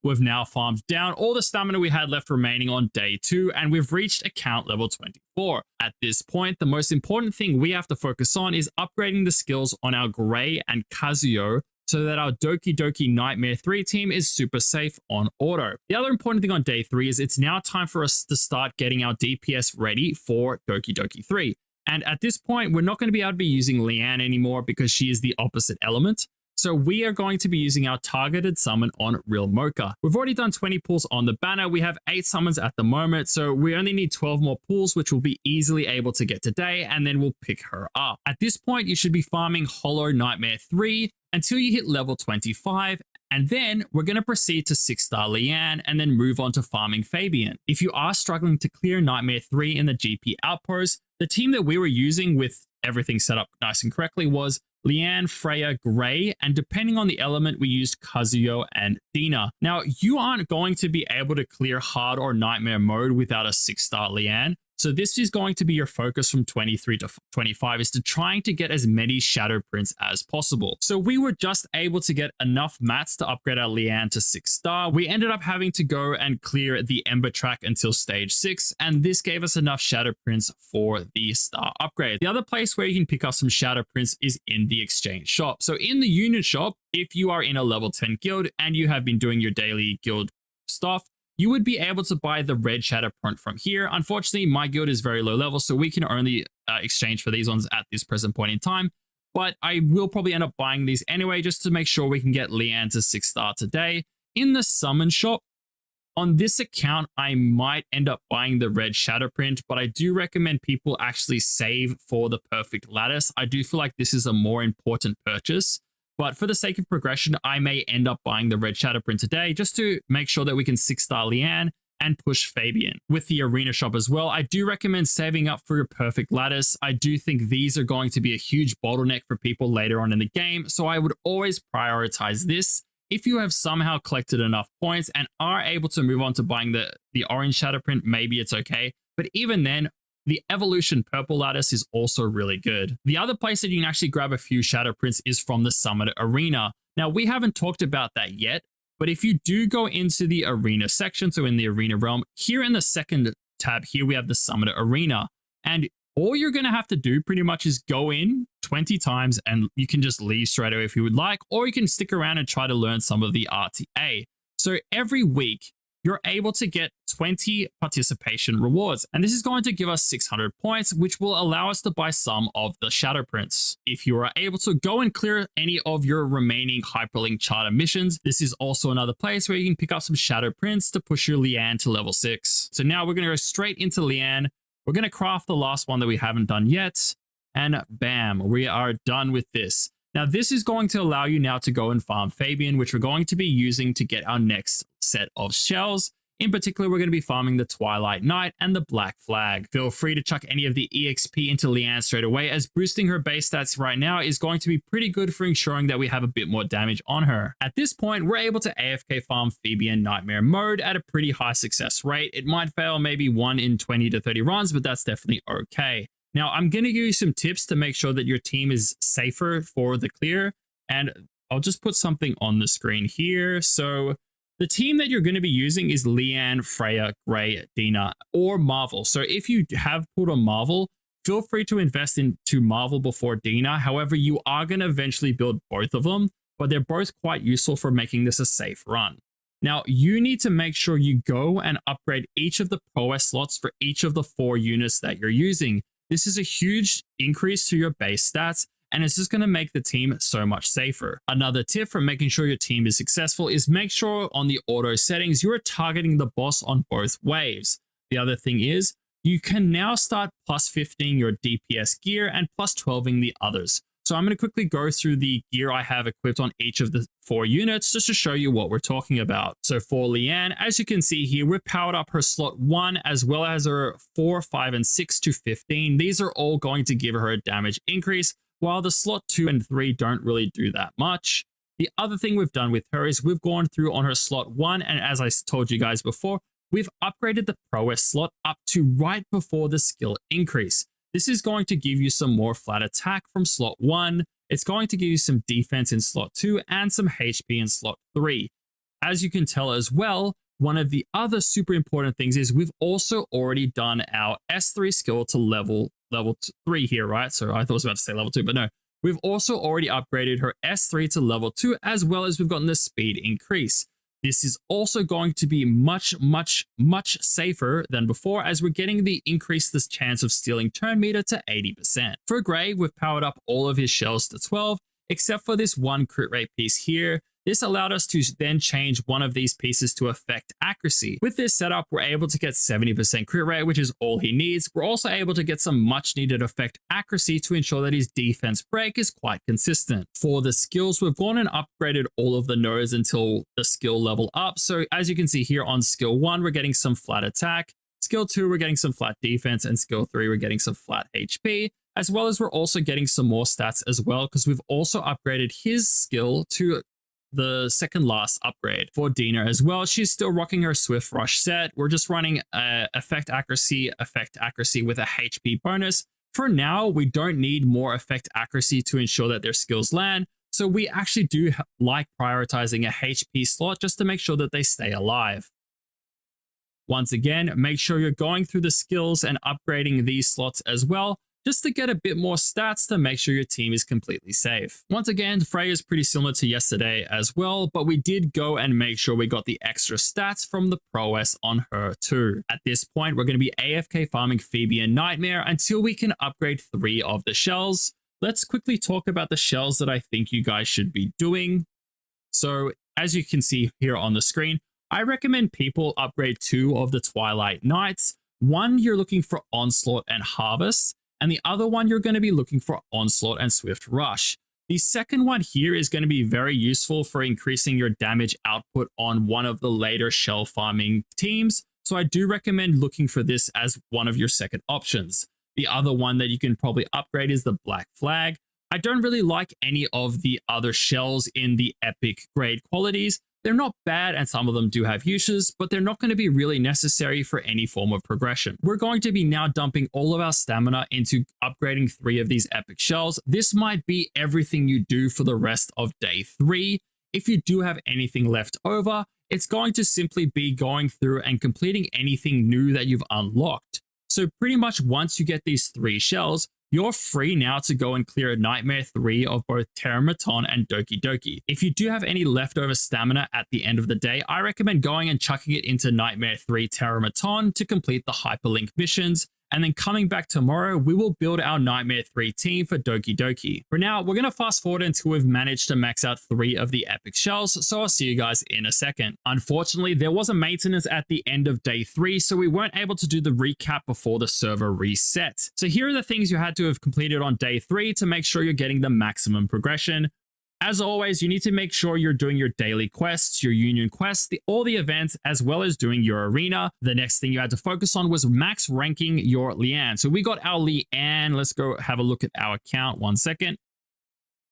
We've now farmed down all the stamina we had left remaining on day 2, and we've reached account level 24. At this point, the most important thing we have to focus on is upgrading the skills on our Gray and Kazuyo so that our Doki Doki Nightmare 3 team is super safe on auto. The other important thing on day 3 is it's now time for us to start getting our DPS ready for Doki Doki 3. And at this point, we're not going to be able to be using Lian anymore because she is the opposite element. So we are going to be using our targeted summon on Real Mocha. We've already done 20 pulls on the banner. We have 8 summons at the moment, so we only need 12 more pulls, which we'll be easily able to get today, and then we'll pick her up. At this point, you should be farming Hollow Nightmare 3 until you hit level 25, and then we're going to proceed to 6-star Lian and then move on to farming Fabian. If you are struggling to clear Nightmare 3 in the GP outpost, the team that we were using with everything set up nice and correctly was Lian, Freya, Gray, and depending on the element, we used Kazuyo and Dina. Now, you aren't going to be able to clear hard or nightmare mode without a 6-star Lian. So this is going to be your focus from 23 to 25 is to trying to get as many shadow prints as possible. So we were just able to get enough mats to upgrade our Lian to 6-star. We ended up having to go and clear the Ember track until stage 6, and this gave us enough shadow prints for the star upgrade. The other place where you can pick up some shadow prints is in the exchange shop. So in the unit shop, if you are in a level 10 guild and you have been doing your daily guild stuff, you would be able to buy the red shadow print from here. Unfortunately, my guild is very low level, so we can only exchange for these ones at this present point in time. But I will probably end up buying these anyway, just to make sure we can get Lian to 6-star today. In the summon shop, on this account, I might end up buying the red shadow print, but I do recommend people actually save for the perfect lattice. I do feel like this is a more important purchase. But for the sake of progression, I may end up buying the red shadow print today just to make sure that we can 6-star Lian and push Fabian. With the arena shop as well, I do recommend saving up for your perfect lattice. I do think these are going to be a huge bottleneck for people later on in the game, so I would always prioritize this. If you have somehow collected enough points and are able to move on to buying the orange shadow print, maybe it's okay. But even then, the Evolution Purple Lattice is also really good. The other place that you can actually grab a few shadow prints is from the Summit Arena. Now, we haven't talked about that yet, but if you do go into the Arena section, so in the Arena realm, here in the second tab here, we have the Summit Arena. And all you're going to have to do pretty much is go in 20 times and you can just leave straight away if you would like, or you can stick around and try to learn some of the RTA. So every week, you're able to get 20 participation rewards, and this is going to give us 600 points, which will allow us to buy some of the shadow prints. If you are able to go and clear any of your remaining hyperlink charter missions, this is also another place where you can pick up some shadow prints to push your Lian to level 6. So now we're going to go straight into Lian. We're going to craft the last one that we haven't done yet, and bam, we are done with this. Now, this is going to allow you now to go and farm Fabian, which we're going to be using to get our next set of shells. In particular, we're going to be farming the Twilight Knight and the Black Flag. Feel free to chuck any of the EXP into Lian straight away, as boosting her base stats right now is going to be pretty good for ensuring that we have a bit more damage on her. At this point, we're able to AFK farm Fabian Nightmare mode at a pretty high success rate. It might fail maybe 1 in 20 to 30 runs, but that's definitely okay. Now, I'm going to give you some tips to make sure that your team is safer for the clear, and I'll just put something on the screen here. So the team that you're going to be using is Lian, Freya, Gray, Dina, or Marvel. So if you have pulled on Marvel, feel free to invest into Marvel before Dina. However, you are going to eventually build both of them, but they're both quite useful for making this a safe run. Now, you need to make sure you go and upgrade each of the prowess slots for each of the 4 units that you're using. This is a huge increase to your base stats, and it's just going to make the team so much safer. Another tip for making sure your team is successful is make sure on the auto settings, you are targeting the boss on both waves. The other thing is you can now start plus 15 your DPS gear and plus 12ing the others. So I'm going to quickly go through the gear I have equipped on each of the 4 units just to show you what we're talking about. So for Lian, as you can see here, we've powered up her slot 1 as well as her 4, 5, and 6 to 15. These are all going to give her a damage increase, while the slot 2 and 3 don't really do that much. The other thing we've done with her is we've gone through on her slot 1, and as I told you guys before, we've upgraded the prowess slot up to right before the skill increase. This is going to give you some more flat attack from slot 1. It's going to give you some defense in slot 2 and some HP in slot 3. as you can tell as well, one of the other super important things is we've also already done our S3 skill to level 3 here, right? So I thought I was about to say level 2, but no. We've also already upgraded her S3 to level 2, as well as we've gotten the speed increase. This is also going to be much safer than before, as we're getting the increase this chance of stealing turn meter to 80%. For Gray, we've powered up all of his shells to 12, except for this one crit rate piece here. This allowed us to then change one of these pieces to affect accuracy. With this setup, we're able to get 70% crit rate, which is all he needs. We're also able to get some much needed effect accuracy to ensure that his defense break is quite consistent. For the skills, we've gone and upgraded all of the nodes until the skill level up. So as you can see here on skill 1, we're getting some flat attack. Skill 2, we're getting some flat defense, and skill 3, we're getting some flat HP, as well as we're also getting some more stats as well, because we've also upgraded his skill to the second last upgrade. For Dina as well, she's still rocking her Swift Rush set. We're just running effect accuracy with a HP bonus. For now, we don't need more effect accuracy to ensure that their skills land, so we actually do like prioritizing a HP slot just to make sure that they stay alive. Once again, make sure you're going through the skills and upgrading these slots as well, just to get a bit more stats to make sure your team is completely safe. Once again, Freya is pretty similar to yesterday as well, but we did go and make sure we got the extra stats from the prowess on her too. At this point, we're going to be AFK farming Fabian Nightmare until we can upgrade 3 of the shells. Let's quickly talk about the shells that I think you guys should be doing. So as you can see here on the screen, I recommend people upgrade 2 of the Twilight Knights. One, you're looking for Onslaught and Harvest, and the other one you're going to be looking for Onslaught and Swift Rush. The second one here is going to be very useful for increasing your damage output on one of the later shell farming teams, so I do recommend looking for this as one of your second options. The other one that you can probably upgrade is the Black Flag. I don't really like any of the other shells in the epic grade qualities. They're not bad, and some of them do have uses, but they're not going to be really necessary for any form of progression. We're going to be now dumping all of our stamina into upgrading 3 of these epic shells. This might be everything you do for the rest of day 3. If you do have anything left over, it's going to simply be going through and completing anything new that you've unlocked. So pretty much once you get these 3 shells, you're free now to go and clear Nightmare 3 of both Terra and Doki. If you do have any leftover stamina at the end of the day, I recommend going and chucking it into Nightmare 3 Terra to complete the hyperlink missions. And then coming back tomorrow, we will build our Nightmare 3 team for Doki. For now, we're going to fast forward until we've managed to max out 3 of the epic shells, so I'll see you guys in a second. Unfortunately, there was a maintenance at the end of day 3, so we weren't able to do the recap before the server reset. So here are the things you had to have completed on day 3 to make sure you're getting the maximum progression. As always, you need to make sure you're doing your daily quests, your union quests, all the events, as well as doing your arena. The next thing you had to focus on was max ranking your Lian. So we got our Lian. Let's go have a look at our account. 1 second.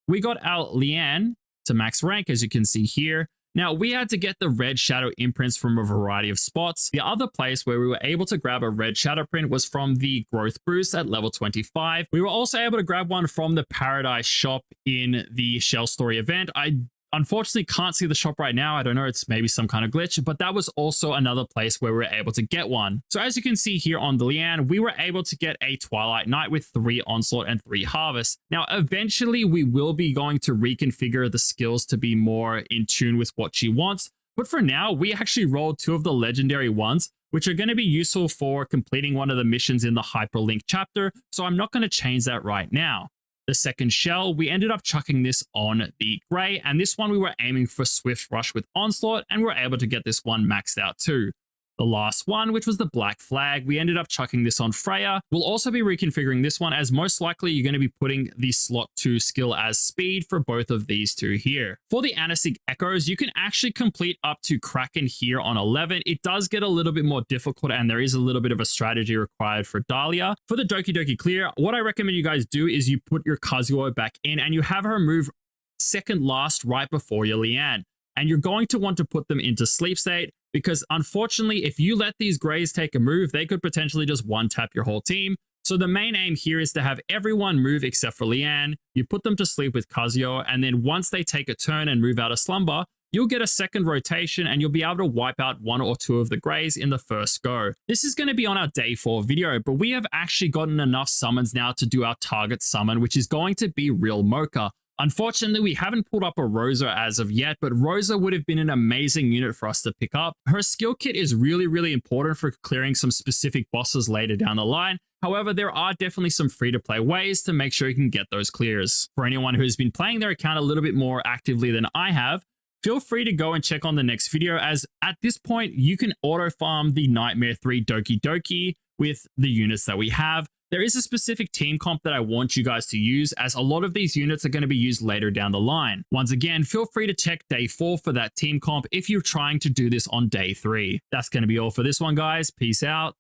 We got our Lian to max rank, as you can see here. Now, we had to get the red shadow imprints from a variety of spots. The other place where we were able to grab a red shadow print was from the growth boost at level 25. We were also able to grab one from the Paradise shop in the Shell Story event. I unfortunately can't see the shop right now. I don't know, it's maybe some kind of glitch, but that was also another place where we were able to get one. So as you can see here on the Lian, we were able to get a Twilight Knight with 3 Onslaught and 3 Harvest. Now, eventually we will be going to reconfigure the skills to be more in tune with what she wants. But for now, we actually rolled 2 of the legendary ones, which are going to be useful for completing one of the missions in the hyperlink chapter. So I'm not going to change that right now. The second shell, we ended up chucking this on the Grey, and this one we were aiming for Swift Rush with Onslaught, and we were able to get this one maxed out too. The last one, which was the Black Flag, we ended up chucking this on Freya. We'll also be reconfiguring this one, as most likely you're going to be putting the slot 2 skill as speed for both of these 2 here. For the Anasig Echoes, you can actually complete up to Kraken here on 11. It does get a little bit more difficult, and there is a little bit of a strategy required for Dahlia. For the Doki clear, what I recommend you guys do is you put your Kazuo back in, and you have her move second last right before your Lian. And you're going to want to put them into sleep state, because unfortunately, if you let these Greys take a move, they could potentially just one-tap your whole team. So the main aim here is to have everyone move except for Lian. You put them to sleep with Kazuo, and then once they take a turn and move out of slumber, you'll get a second rotation and you'll be able to wipe out 1 or 2 of the greys in the first go. This is going to be on our day 4 video, but we have actually gotten enough summons now to do our target summon, which is going to be Real Mocha. Unfortunately, we haven't pulled up a Rosa as of yet, but Rosa would have been an amazing unit for us to pick up. Her skill kit is really important for clearing some specific bosses later down the line. However, there are definitely some free-to-play ways to make sure you can get those clears. For anyone who's been playing their account a little bit more actively than I have, feel free to go and check on the next video, as at this point, you can auto-farm the Nightmare 3 Doki with the units that we have. There is a specific team comp that I want you guys to use, as a lot of these units are going to be used later down the line. Once again, feel free to check day 4 for that team comp if you're trying to do this on day 3. That's going to be all for this one, guys. Peace out.